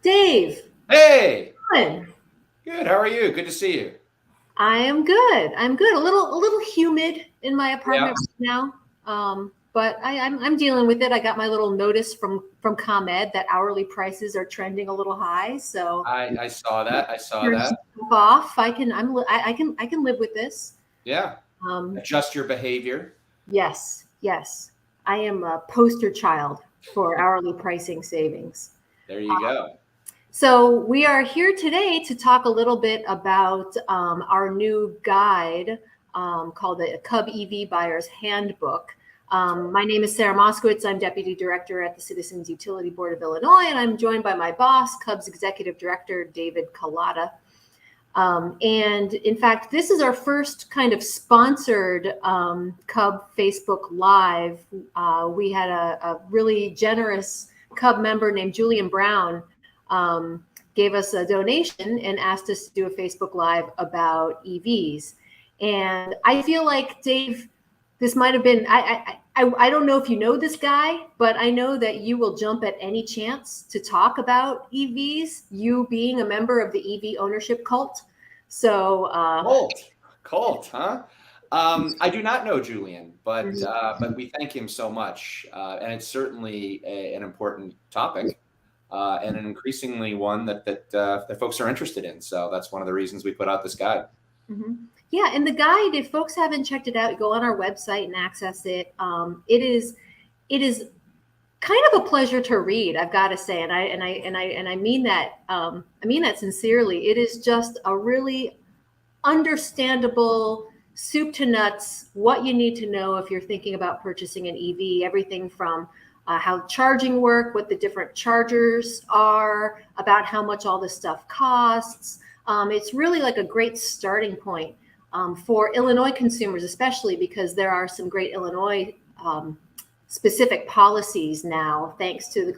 Dave, Hey, good. good. How are you? Good to see you. I am good. I'm good. A little humid in my Yeah, apartment right now, but I'm dealing with it. I got my little notice from ComEd that hourly prices are trending a little high, so I saw that. I saw turn that. stuff off. I can live with this. Yeah, Um, adjust your behavior. yes, yes. I am a poster child for hourly pricing savings. There you go. So, we are here today to talk a little bit about our new guide called the CUB EV Buyer's Handbook. My name is Sarah Moskowitz. I'm Deputy Director at the Citizens Utility Board of Illinois, and I'm joined by my boss, CUB's Executive Director, David Collada. And in fact, this is our first kind of sponsored CUB Facebook Live. We had a really generous CUB member named Julian Brown gave us a donation and asked us to do a Facebook Live about EVs. And I feel like, Dave, this might have been, I don't know if you know this guy, but I know that you will jump at any chance to talk about EVs, you being a member of the EV ownership cult. So, Colt, huh? I do not know Julian, mhm. but we thank him so much, and it's certainly an important topic, and an increasingly one that folks are interested in. So that's one of the reasons we put out this guide. Yeah, and the guide, if folks haven't checked it out, go on our website and access it. It is kind of a pleasure to read, I've got to say, and I mean that I mean that sincerely. It is just a really understandable soup to nuts what you need to know if you're thinking about purchasing an EV. Everything from how charging work, what the different chargers are, about how much all this stuff costs. It's really like a great starting point for Illinois consumers, especially because there are some great Illinois specific policies now, thanks to the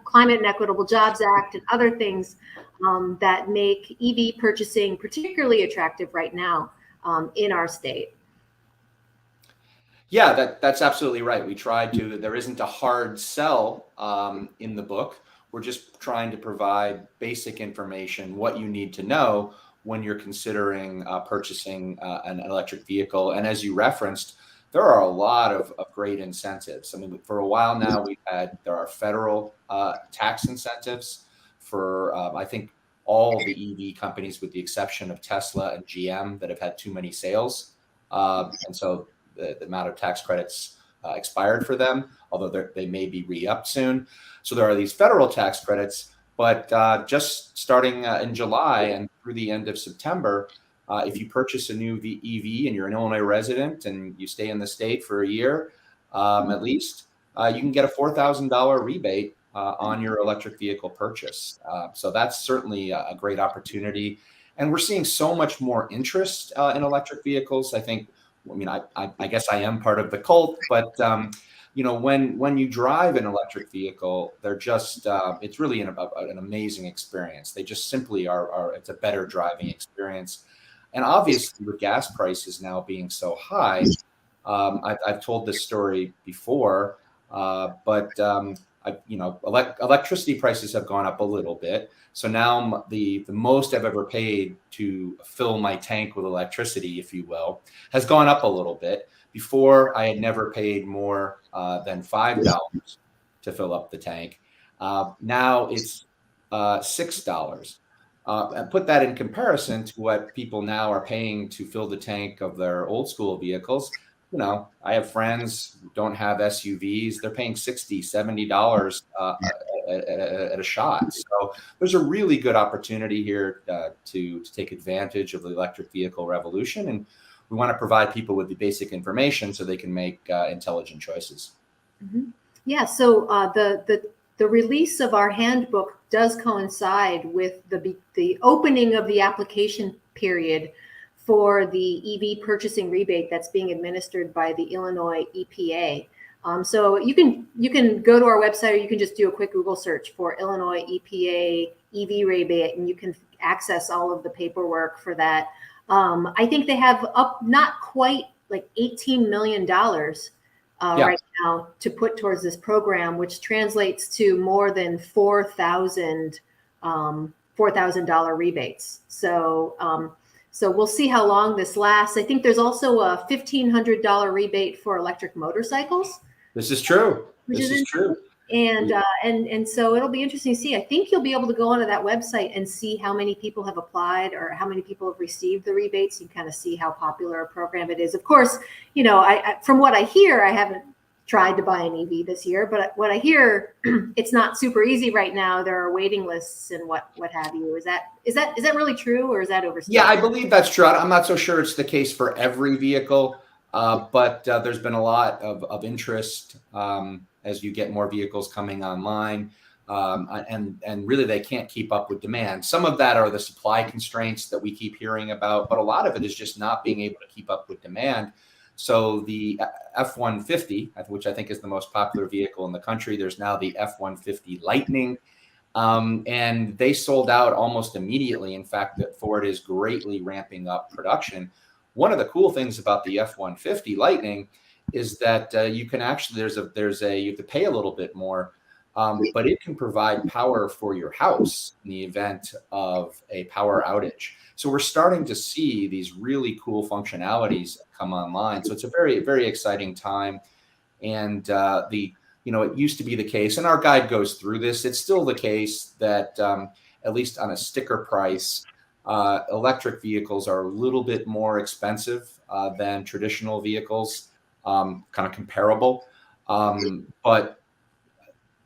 Climate and Equitable Jobs Act and other things that make EV purchasing particularly attractive right now in our state. Yeah, that's absolutely right. We tried to. There isn't a hard sell in the book. We're just trying to provide basic information, what you need to know when you're considering purchasing an electric vehicle. And as you referenced, there are a lot of great incentives. I mean, for a while now, there are federal tax incentives for I think all the EV companies, with the exception of Tesla and GM, that have had too many sales, and so the amount of tax credits expired for them, although they may be re-upped soon. So there are these federal tax credits, but just starting in July and through the end of September, if you purchase a new EV and you're an Illinois resident and you stay in the state for a year at least, you can get a $4,000 rebate on your electric vehicle purchase. So that's certainly a great opportunity. And we're seeing so much more interest in electric vehicles. I mean, I guess I am part of the cult, but when you drive an electric vehicle, they're just it's really an amazing experience. They just simply are. It's a better driving experience, and obviously with gas prices now being so high, I've told this story before, but electricity prices have gone up a little bit. So now the most I've ever paid to fill my tank with electricity, if you will, has gone up a little bit. Before, I had never paid more than $5 to fill up the tank. Now it's $6. And put that in comparison to what people now are paying to fill the tank of their old school vehicles. I have friends who don't have SUVs. They're paying $60, $70 at a shot. So there's a really good opportunity here to take advantage of the electric vehicle revolution. And we want to provide people with the basic information so they can make intelligent choices. Mm-hmm. Yeah, so the release of our handbook does coincide with the opening of the application period for the EV purchasing rebate that's being administered by the Illinois EPA. So you can go to our website, or you can just do a quick Google search for Illinois EPA EV rebate, and you can access all of the paperwork for that. I think they have up not quite like $18 million Yeah. right now to put towards this program, which translates to more than $4,000 rebates. So we'll see how long this lasts. I think there's also a $1,500 rebate for electric motorcycles. This is true. Which This is true. And so it'll be interesting to see. I think you'll be able to go onto that website and see how many people have applied or how many people have received the rebates. You kind of see how popular a program it is. Of course, I from what I hear, I haven't tried to buy an EV this year, but what I hear, it's not super easy right now. There are waiting lists and what have you. Is that really true, or is that overstated? Yeah, I believe that's true. I'm not so sure it's the case for every vehicle, but there's been a lot of interest as you get more vehicles coming online, and really they can't keep up with demand. Some of that are the supply constraints that we keep hearing about, but a lot of it is just not being able to keep up with demand. So the F-150, which I think is the most popular vehicle in the country, there's now the F-150 Lightning, and they sold out almost immediately. In fact, that Ford is greatly ramping up production. One of the cool things about the F-150 Lightning is that you can actually you have to pay a little bit more, but it can provide power for your house in the event of a power outage. So we're starting to see these really cool functionalities come online. So it's a very, very exciting time. And it used to be the case, and our guide goes through this. It's still the case that at least on a sticker price, electric vehicles are a little bit more expensive than traditional vehicles, kind of comparable. But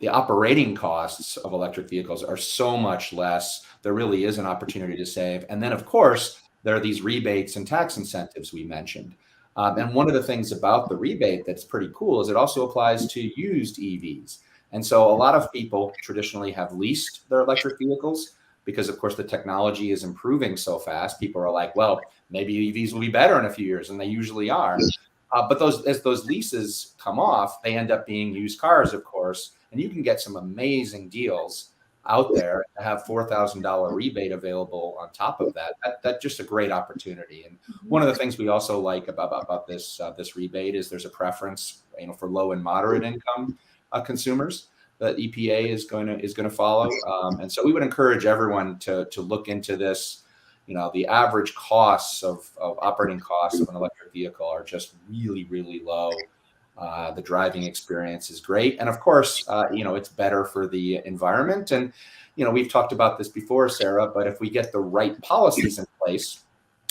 the operating costs of electric vehicles are so much less. There really is an opportunity to save. And then, of course, there are these rebates and tax incentives we mentioned. And one of the things about the rebate that's pretty cool is it also applies to used EVs. And so a lot of people traditionally have leased their electric vehicles because, of course, the technology is improving so fast. People are like, well, maybe EVs will be better in a few years, and they usually are. But as those leases come off, they end up being used cars, of course, and you can get some amazing deals out there to have $4,000 rebate available on top of that. That's just a great opportunity. And one of the things we also like about this rebate is there's a preference, for low and moderate income consumers that EPA is going to follow. And so we would encourage everyone to look into this. The average costs of operating costs of an electric vehicle are just really, really low. The driving experience is great. And of course, it's better for the environment. And, we've talked about this before, Sarah, but if we get the right policies in place,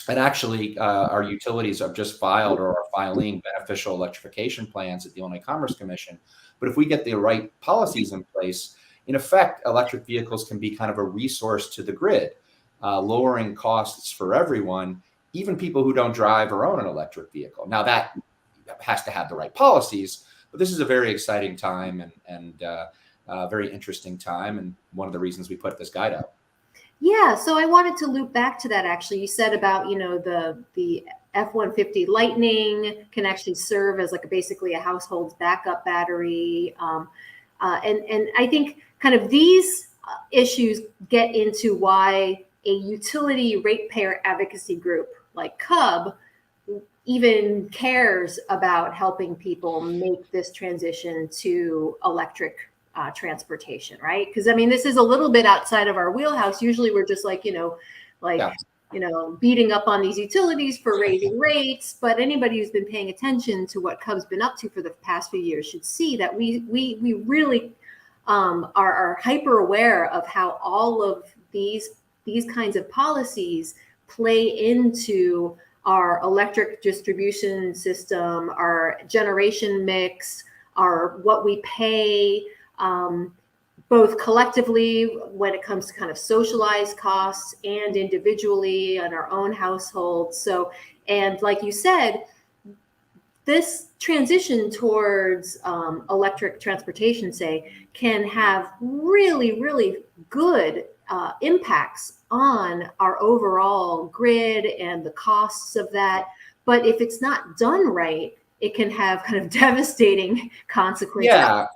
and actually our utilities have just filed or are filing beneficial electrification plans at the Illinois Commerce Commission. But if we get the right policies in place, in effect, electric vehicles can be kind of a resource to the grid, lowering costs for everyone, even people who don't drive or own an electric vehicle. Now that has to have the right policies, but this is a very exciting time and very interesting time, and one of the reasons we put this guide out. Yeah, so I wanted to loop back to that. Actually, you said about the F-150 Lightning can actually serve as basically a household's backup battery, and I think kind of these issues get into why a utility ratepayer advocacy group like CUB even cares about helping people make this transition to electric transportation, right? Because this is a little bit outside of our wheelhouse. Usually we're just beating up on these utilities for raising rates. But anybody who's been paying attention to what CUB's been up to for the past few years should see that we really are hyper aware of how all of these kinds of policies play into our electric distribution system, our generation mix, our what we pay, both collectively when it comes to kind of socialized costs and individually in our own households. So, and like you said, this transition towards electric transportation, can have really, really good impacts on our overall grid and the costs of that. But if it's not done right, it can have kind of devastating consequences. Yeah,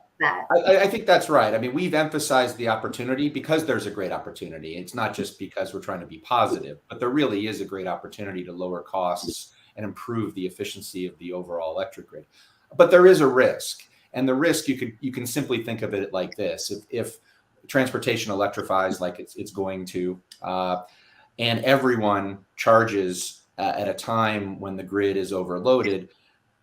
I think that's right. We've emphasized the opportunity because there's a great opportunity. It's not just because we're trying to be positive, but there really is a great opportunity to lower costs and improve the efficiency of the overall electric grid. but there is a risk. And the risk, you can simply think of it like this: if transportation electrifies like it's going to, and everyone charges at a time when the grid is overloaded,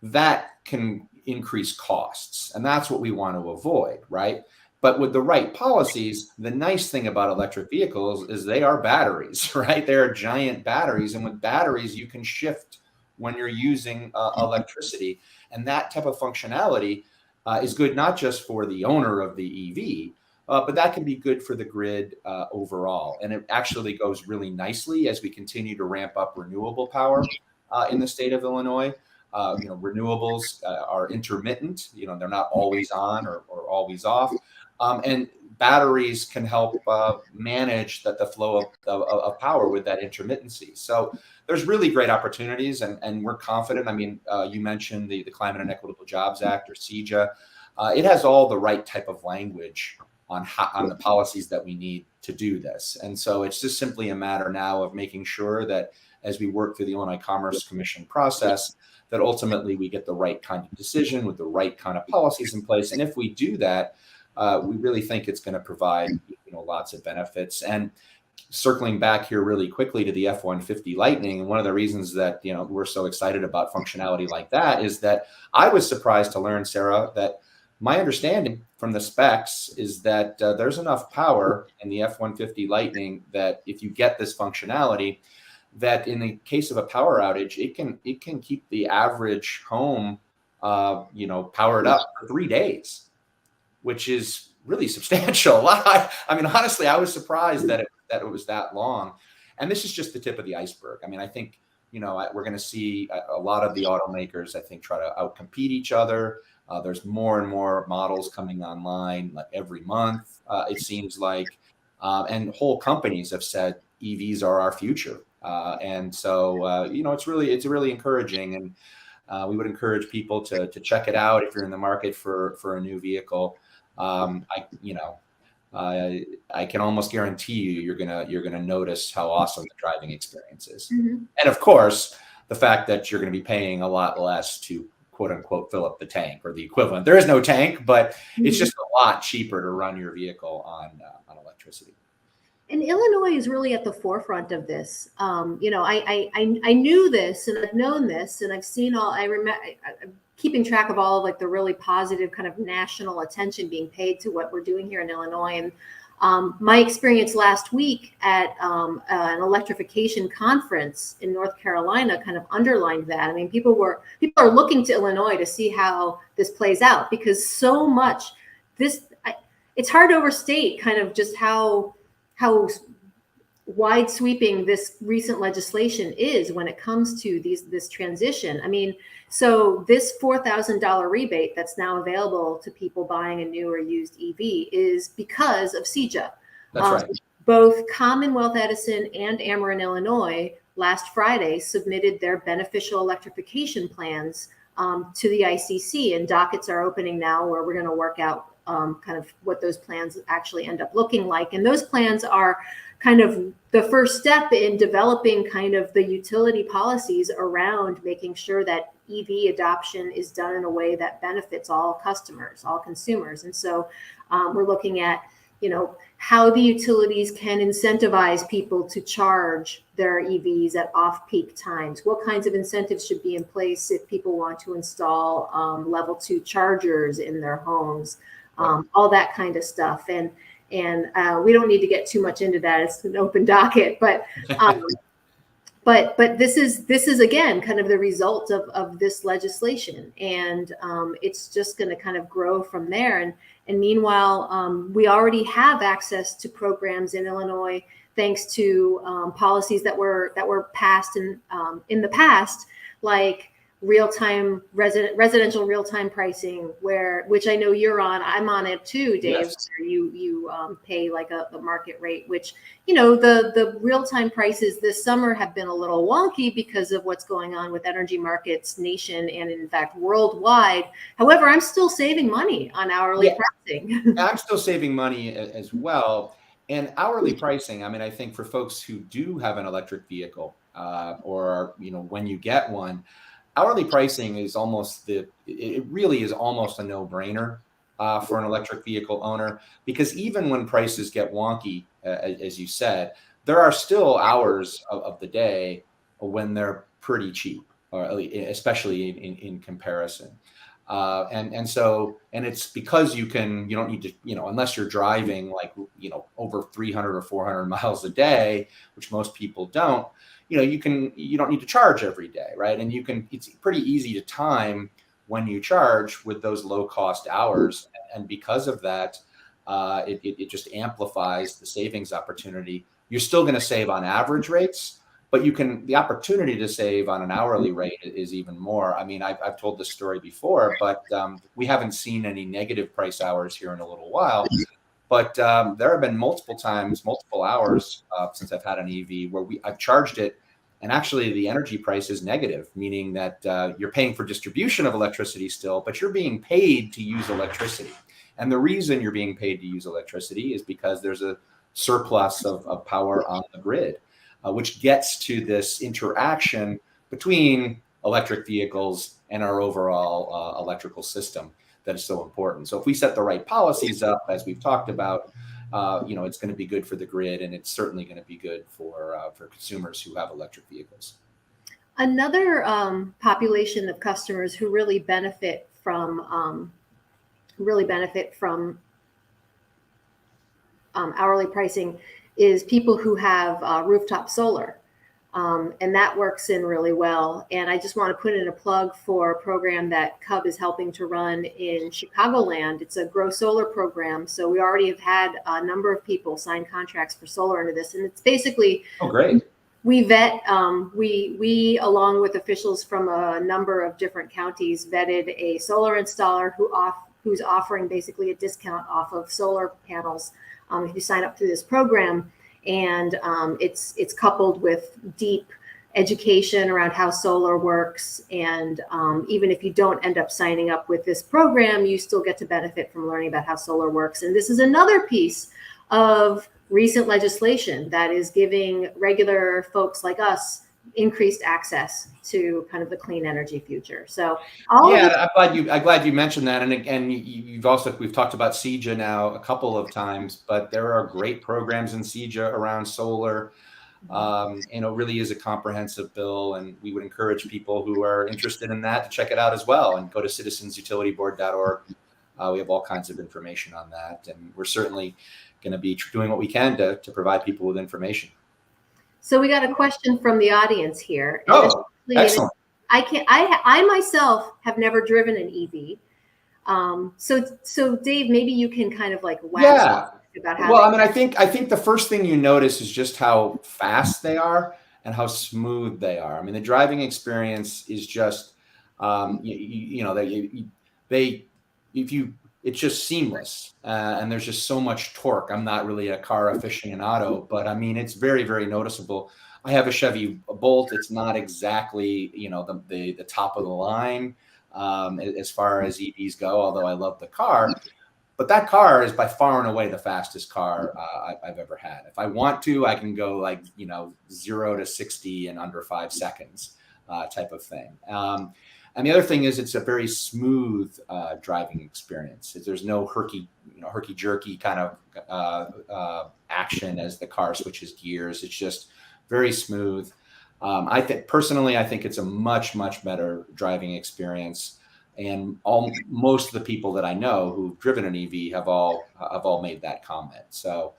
that can increase costs, and that's what we want to avoid, right? But with the right policies, the nice thing about electric vehicles is they are batteries, right? They are giant batteries, and with batteries, you can shift when you're using electricity, and that type of functionality is good not just for the owner of the EV, but that can be good for the grid overall. And it actually goes really nicely as we continue to ramp up renewable power in the state of Illinois. Renewables are intermittent. They're not always on or always off. And batteries can help manage the flow of power with that intermittency. So there's really great opportunities, and we're confident. I mean, you mentioned the Climate and Equitable Jobs Act, or CEJA. It has all the right type of language on the policies that we need to do this. And so it's just simply a matter now of making sure that as we work through the Illinois Commerce Commission process, that ultimately we get the right kind of decision with the right kind of policies in place. And if we do that, we really think it's going to provide lots of benefits. And circling back here really quickly to the F-150 Lightning, and one of the reasons that we're so excited about functionality like that is that I was surprised to learn, Sarah, that my understanding from the specs is that there's enough power in the F-150 Lightning that if you get this functionality, that in the case of a power outage, it can keep the average home powered up for 3 days, which is really substantial. I mean, honestly, I was surprised that it was that long. And this is just the tip of the iceberg. I mean, I think we're going to see a lot of the automakers, I think, try to outcompete each other. There's more and more models coming online like every month, it seems like. And whole companies have said EVs are our future. And so, it's really encouraging. And we would encourage people to check it out if you're in the market for a new vehicle. I can almost guarantee you're gonna notice how awesome the driving experience is. Mm-hmm. And of course, the fact that you're going to be paying a lot less to quote unquote fill up the tank, or the equivalent. There is no tank, but mm-hmm. It's just a lot cheaper to run your vehicle on electricity. And Illinois is really at the forefront of this. I knew this, and I've known this, and I've seen all. I'm keeping track of all of like the really positive kind of national attention being paid to what we're doing here in Illinois. And my experience last week at an electrification conference in North Carolina kind of underlined that. I mean, people are looking to Illinois to see how this plays out, because so much it's hard to overstate kind of just how wide sweeping this recent legislation is when it comes to this transition. I mean, so this $4,000 rebate that's now available to people buying a new or used EV is because of CEJA. That's right. Both Commonwealth Edison and Ameren, Illinois, last Friday submitted their beneficial electrification plans to the ICC, and dockets are opening now where we're going to work out kind of what those plans actually end up looking like. And those plans are kind of the first step in developing kind of the utility policies around making sure that EV adoption is done in a way that benefits all customers, all consumers. And so we're looking at, how the utilities can incentivize people to charge their EVs at off-peak times. What kinds of incentives should be in place if people want to install level 2 chargers in their homes? All that kind of stuff. And we don't need to get too much into that. It's an open docket, but this is again kind of the result of this legislation, and it's just going to kind of grow from there. And meanwhile, we already have access to programs in Illinois thanks to policies that were passed in the past, like real-time residential real-time pricing, which I know you're on. I'm on it too, Dave. Yes. Where you pay like a market rate, which the real-time prices this summer have been a little wonky because of what's going on with energy markets nation and in fact worldwide. However, I'm still saving money on hourly pricing. I'm still saving money as well. And hourly pricing, I mean, I think for folks who do have an electric vehicle or when you get one, hourly pricing is it really is almost a no-brainer for an electric vehicle owner, because even when prices get wonky, as you said, there are still hours of the day when they're pretty cheap, or especially in comparison. And it's because you don't need to, unless you're driving like, over 300 or 400 miles a day, which most people don't, you don't need to charge every day, right? And it's pretty easy to time when you charge with those low cost hours. And because of that, it just amplifies the savings opportunity. You're still going to save on average rates, but the opportunity to save on an hourly rate is even more. I mean, I've told this story before, but we haven't seen any negative price hours here in a little while. But there have been multiple hours since I've had an EV where I've charged it, and actually the energy price is negative, meaning that you're paying for distribution of electricity still, but you're being paid to use electricity. And the reason you're being paid to use electricity is because there's a surplus of power on the grid, which gets to this interaction between electric vehicles and our overall electrical system that is so important. So if we set the right policies up, as we've talked about, it's going to be good for the grid, and it's certainly going to be good for consumers who have electric vehicles. Another population of customers who really benefit from hourly pricing is people who have rooftop solar. And that works in really well. And I just want to put in a plug for a program that CUB is helping to run in Chicagoland. It's a Grow Solar program. So we already have had a number of people sign contracts for solar under this. And it's basically, oh, great. We vet, we along with officials from a number of different counties, vetted a solar installer who's offering basically a discount off of solar panels if you sign up through this program. And it's coupled with deep education around how solar works. And even if you don't end up signing up with this program, you still get to benefit from learning about how solar works. And this is another piece of recent legislation that is giving regular folks like us increased access to kind of the clean energy future. So I'm glad you mentioned that. And we've talked about CEJA now a couple of times, but there are great programs in CEJA around solar. It really is a comprehensive bill, and we would encourage people who are interested in that to check it out as well and go to citizensutilityboard.org. We have all kinds of information on that, and we're certainly going to be doing what we can to provide people with information. So we got a question from the audience here. Oh, excellent. I myself have never driven an EV. So Dave, maybe you can kind of like wax about how. Well, I mean, I think the first thing you notice is just how fast they are and how smooth they are. I mean, the driving experience is just, it's just seamless, and there's just so much torque. I'm not really a car aficionado, but I mean, it's very, very noticeable. I have a Chevy Bolt. It's not exactly, the top of the line as far as EVs go, although I love the car. But that car is by far and away the fastest car I've ever had. If I want to, I can go 0 to 60 in under 5 seconds type of thing. And the other thing is it's a very smooth driving experience. There's no herky-jerky kind of action as the car switches gears. It's just very smooth. I think it's a much, much better driving experience. And most of the people that I know who've driven an EV have all made that comment. So,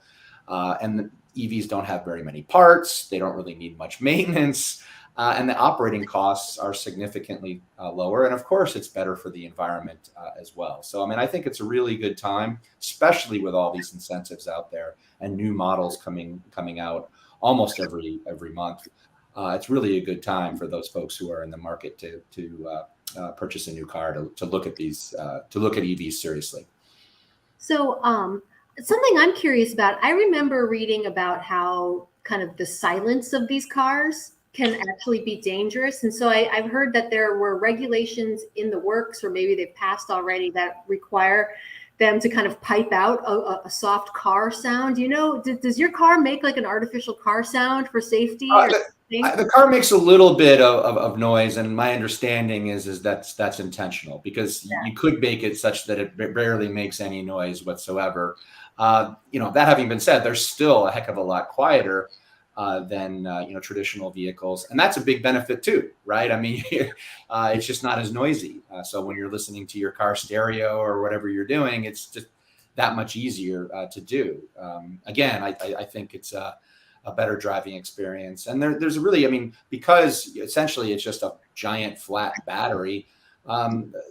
and the EVs don't have very many parts. They don't really need much maintenance. And the operating costs are significantly lower. And of course, it's better for the environment as well. So, I mean, I think it's a really good time, especially with all these incentives out there and new models coming out almost every month. It's really a good time for those folks who are in the market to purchase a new car, to look at EVs seriously. So something I'm curious about, I remember reading about how kind of the silence of these cars can actually be dangerous. And so I've heard that there were regulations in the works, or maybe they've passed already, that require them to kind of pipe out a soft car sound. You know, does your car make like an artificial car sound for safety or something? The car makes a little bit of noise, and my understanding is that's intentional, because you could make it such that it barely makes any noise whatsoever. That having been said, they're still a heck of a lot quieter than traditional vehicles, and that's a big benefit too, right? I mean, it's just not as noisy. So when you're listening to your car stereo or whatever you're doing, it's just that much easier to do. Again, I think it's a better driving experience, and there's really, I mean, because essentially it's just a giant flat battery.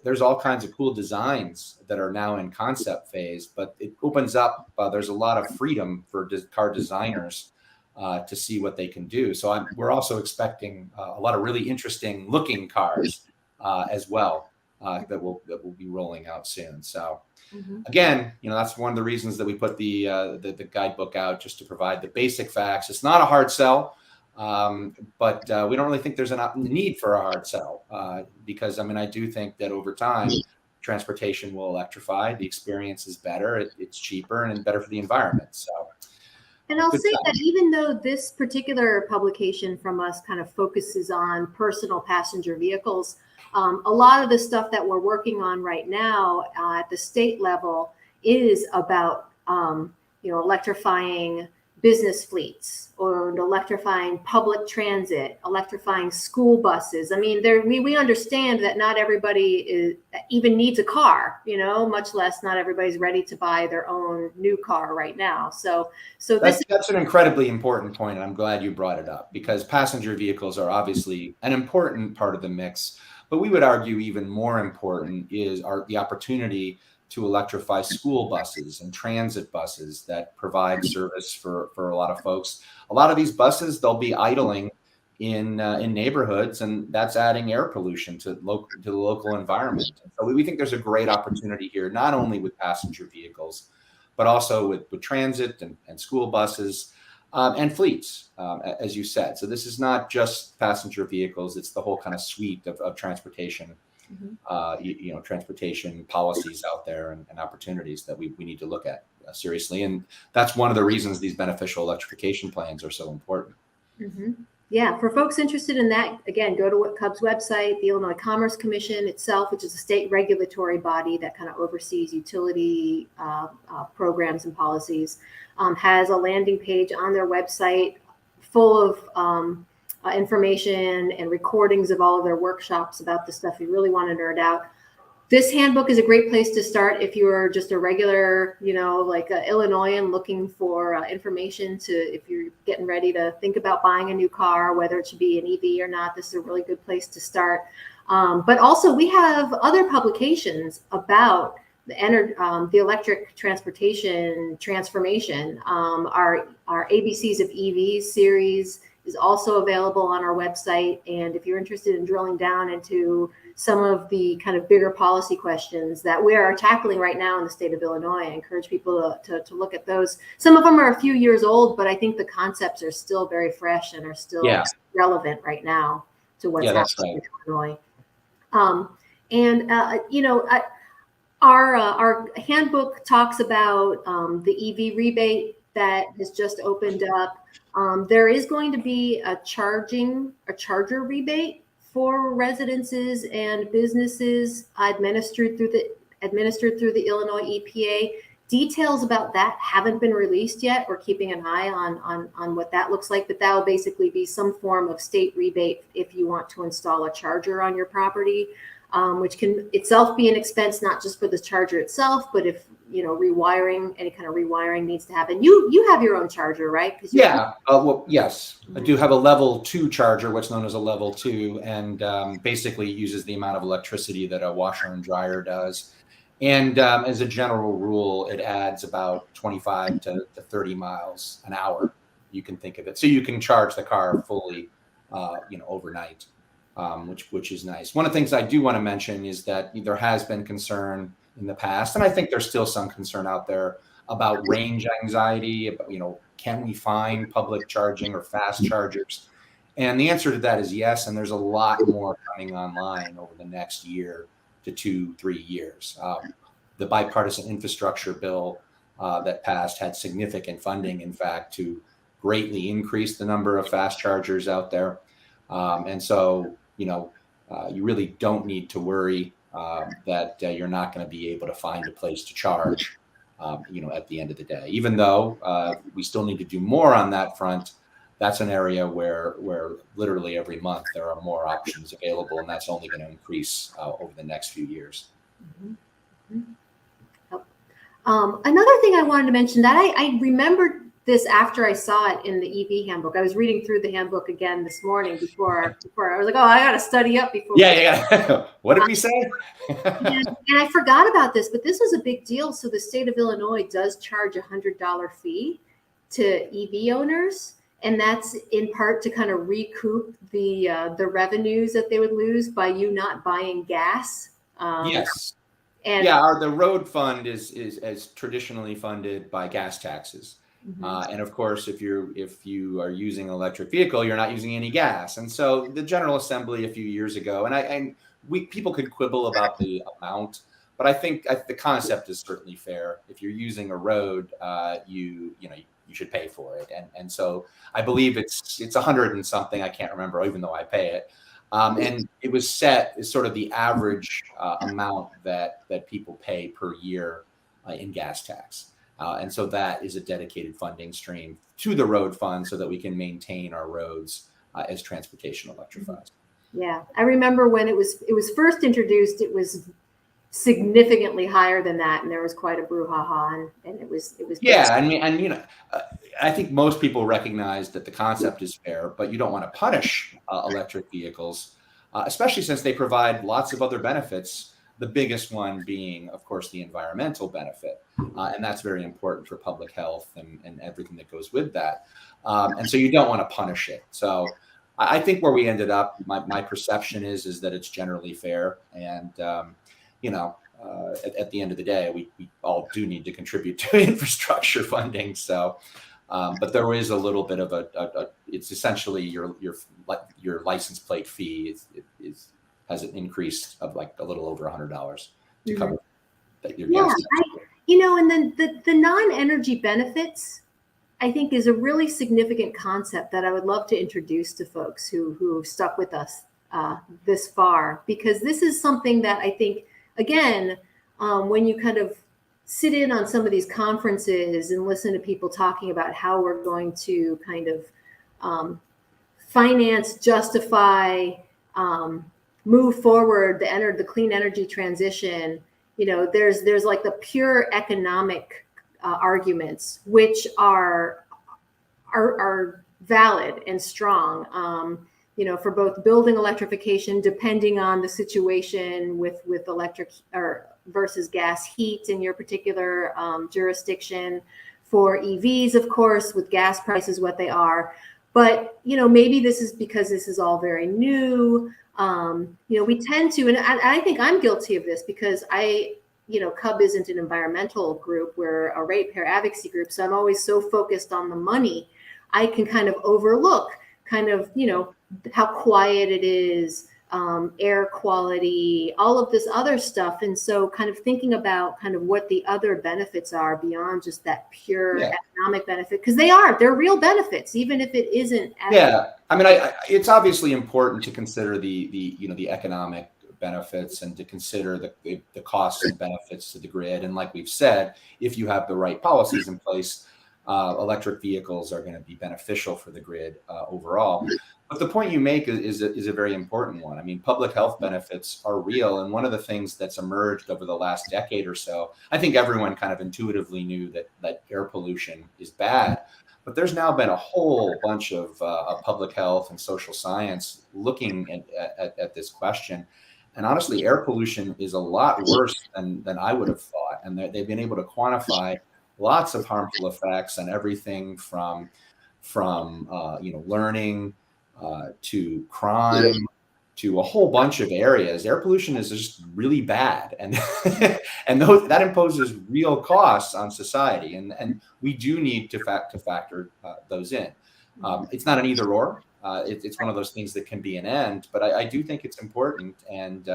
There's all kinds of cool designs that are now in concept phase, but it opens up. There's a lot of freedom for car designers to see what they can do. So we're also expecting a lot of really interesting looking cars as well that will be rolling out soon. So again, that's one of the reasons that we put the guidebook out, just to provide the basic facts. It's not a hard sell, but we don't really think there's a need for a hard sell because, I mean, I do think that over time, transportation will electrify. The experience is better. It's cheaper and better for the environment. So. And I'll say that even though this particular publication from us kind of focuses on personal passenger vehicles, a lot of the stuff that we're working on right now at the state level is about, electrifying business fleets or electrifying public transit, electrifying school buses. I mean, we understand that not everybody even needs a car, much less not everybody's ready to buy their own new car right now. So that's an incredibly important point, and I'm glad you brought it up, because passenger vehicles are obviously an important part of the mix. But we would argue even more important is the opportunity to electrify school buses and transit buses that provide service for a lot of folks. A lot of these buses, they'll be idling in neighborhoods, and that's adding air pollution to the local environment. So we think there's a great opportunity here, not only with passenger vehicles, but also with transit and school buses and fleets, as you said. So this is not just passenger vehicles; it's the whole kind of suite of transportation. Transportation policies out there and opportunities that we need to look at seriously. And that's one of the reasons these beneficial electrification plans are so important. Yeah, for folks interested in that, again, go to CUB's website. The Illinois Commerce Commission itself, which is a state regulatory body that kind of oversees utility programs and policies, has a landing page on their website full of information and recordings of all of their workshops about the stuff you really want to nerd out. This handbook is a great place to start if you're just a regular, like a Illinoisan looking for information if you're getting ready to think about buying a new car, whether it should be an EV or not. This is a really good place to start. But also we have other publications about the electric transportation transformation. Our ABCs of EVs series is also available on our website. And if you're interested in drilling down into some of the kind of bigger policy questions that we are tackling right now in the state of Illinois, I encourage people to look at those. Some of them are a few years old, but I think the concepts are still very fresh and are still relevant right now to what's happening in Illinois. Our handbook talks about the EV rebate that has just opened up. There is going to be a charger rebate for residences and businesses administered through the Illinois EPA. Details about that haven't been released yet. We're keeping an eye on what that looks like, but that will basically be some form of state rebate if you want to install a charger on your property, which can itself be an expense, not just for the charger itself, but if any kind of rewiring needs to happen. You have your own charger, right? Yes, I do have a level 2 charger, what's known as a level 2, and basically uses the amount of electricity that a washer and dryer does. And as a general rule, it adds about 25 to 30 miles an hour. You can think of it. So you can charge the car fully, overnight, which is nice. One of the things I do want to mention is that there has been concern in the past, and I think there's still some concern out there about range anxiety. Can we find public charging or fast chargers? And the answer to that is yes. And there's a lot more coming online over the next year to 2-3 years. the bipartisan infrastructure bill that passed had significant funding, in fact, to greatly increase the number of fast chargers out there. And so, you really don't need to worry that you're not going to be able to find a place to charge, at the end of the day. Even though we still need to do more on that front, that's an area where literally every month there are more options available, and that's only going to increase over the next few years. Mm-hmm. Another thing I wanted to mention that I remembered this after I saw it in the EV handbook. I was reading through the handbook again this morning before I was like, oh, I got to study up before. Yeah. What did we say? and I forgot about this, but this was a big deal. So the state of Illinois does charge $100 fee to EV owners. And that's in part to kind of recoup the revenues that they would lose by you not buying gas. Yes. And the road fund is as traditionally funded by gas taxes. Mm-hmm. And of course, if you are using an electric vehicle, you're not using any gas. And so the General Assembly a few years ago, people could quibble about the amount, but I think the concept is certainly fair. If you're using a road, you should pay for it. And so I believe it's 100 and something. I can't remember, even though I pay it. And it was set as sort of the average amount that people pay per year in gas tax. And so that is a dedicated funding stream to the road fund so that we can maintain our roads as transportation electrifies. Yeah, I remember when it was first introduced, it was significantly higher than that, and there was quite a brouhaha, and it was yeah. I think most people recognize that the concept is fair, but you don't want to punish electric vehicles, especially since they provide lots of other benefits. The biggest one being, of course, the environmental benefit, and that's very important for public health and everything that goes with that. And so you don't want to punish it. So I think where we ended up, my perception is that it's generally fair, and at the end of the day, we all do need to contribute to infrastructure funding. So, but there is a little bit of it's essentially your license plate fee has an increase of like a little over $100 to cover that. And then the non-energy benefits, I think, is a really significant concept that I would love to introduce to folks who have stuck with us this far, because this is something that I think, again, when you kind of sit in on some of these conferences and listen to people talking about how we're going to kind of finance, justify, move forward the clean energy transition, there's like the pure economic arguments, which are valid and strong. For both building electrification, depending on the situation with electric or versus gas heat in your particular jurisdiction, for EVs, of course, with gas prices what they are. But, maybe this is because this is all very new. We tend to, and I think I'm guilty of this because CUB isn't an environmental group. We're a ratepayer advocacy group. So I'm always so focused on the money, I can kind of overlook how quiet it is, air quality, all of this other stuff. And so kind of thinking about kind of what the other benefits are beyond just that pure economic benefit, because they're real benefits, even if it isn't. It's obviously important to consider the economic benefits and to consider the costs and benefits to the grid. And like we've said, if you have the right policies in place, electric vehicles are going to be beneficial for the grid overall. But the point you make is a very important one. I mean, public health benefits are real. And one of the things that's emerged over the last decade or so, I think everyone kind of intuitively knew that air pollution is bad. But there's now been a whole bunch of public health and social science looking at this question. And honestly, air pollution is a lot worse than I would have thought. And they've been able to quantify lots of harmful effects on everything from learning to crime to a whole bunch of areas. Air pollution is just really bad, and that imposes real costs on society, and we do need to factor those in. It's not an either or. It's one of those things that can be an end, but I do think it's important. And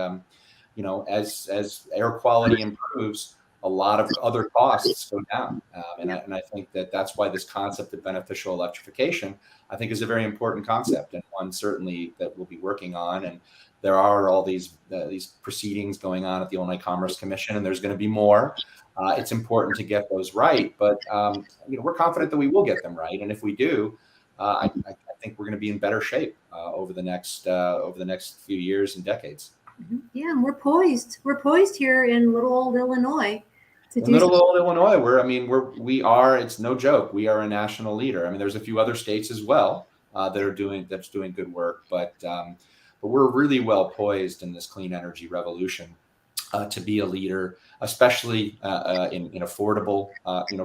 as air quality improves, a lot of other costs go down. And I think that that's why this concept of beneficial electrification, I think, is a very important concept, and one certainly that we'll be working on. And there are all these proceedings going on at the Illinois Commerce Commission, and there's going to be more. It's important to get those right, but we're confident that we will get them right. And if we do, I think we're going to be in better shape over the next few years and decades. Yeah, and we're poised. We're poised here in little old Illinois. Little old Illinois, we are. It's no joke. We are a national leader. I mean, there's a few other states as well that's doing good work, but we're really well poised in this clean energy revolution to be a leader, especially in affordable,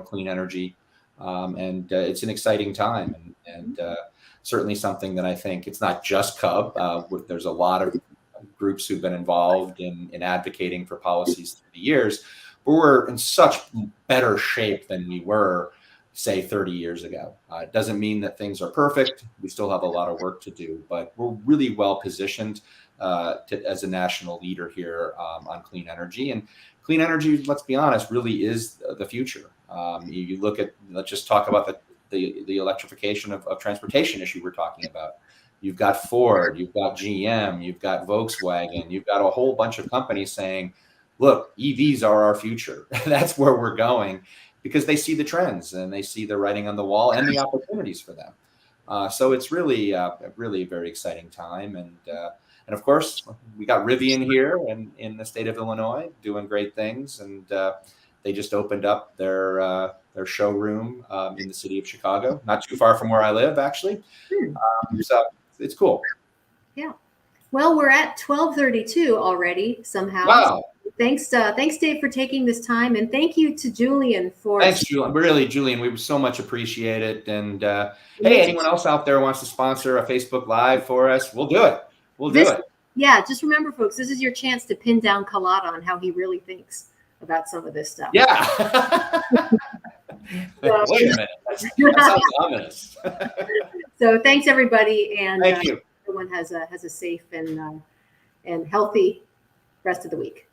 clean energy. And it's an exciting time, and certainly something that I think it's not just CUB. There's a lot of groups who've been involved in advocating for policies through the years. But we're in such better shape than we were, say, 30 years ago. It doesn't mean that things are perfect. We still have a lot of work to do, but we're really well positioned as a national leader here on clean energy. And clean energy, let's be honest, really is the future. You look at, let's just talk about the electrification of transportation issue we're talking about. You've got Ford, you've got GM, you've got Volkswagen, you've got a whole bunch of companies saying, look, EVs are our future. That's where we're going, because they see the trends and they see the writing on the wall and the opportunities for them. So it's really a very exciting time. And of course, we got Rivian here in the state of Illinois doing great things. And they just opened up their showroom in the city of Chicago, not too far from where I live, actually. So it's cool. Yeah. Well, we're at 12:32 already somehow. Wow. Thanks, Dave, for taking this time, and thank you to Julian for. Thanks, Julian. Really, Julian, we so much appreciate it. And hey, anyone else out there wants to sponsor a Facebook Live for us? We'll do it. We'll do it. Yeah, just remember, folks, this is your chance to pin down Kalata on how he really thinks about some of this stuff. Yeah. Wait a minute. That sounds ominous. So thanks, everybody, and thank you. Everyone has a safe and healthy rest of the week.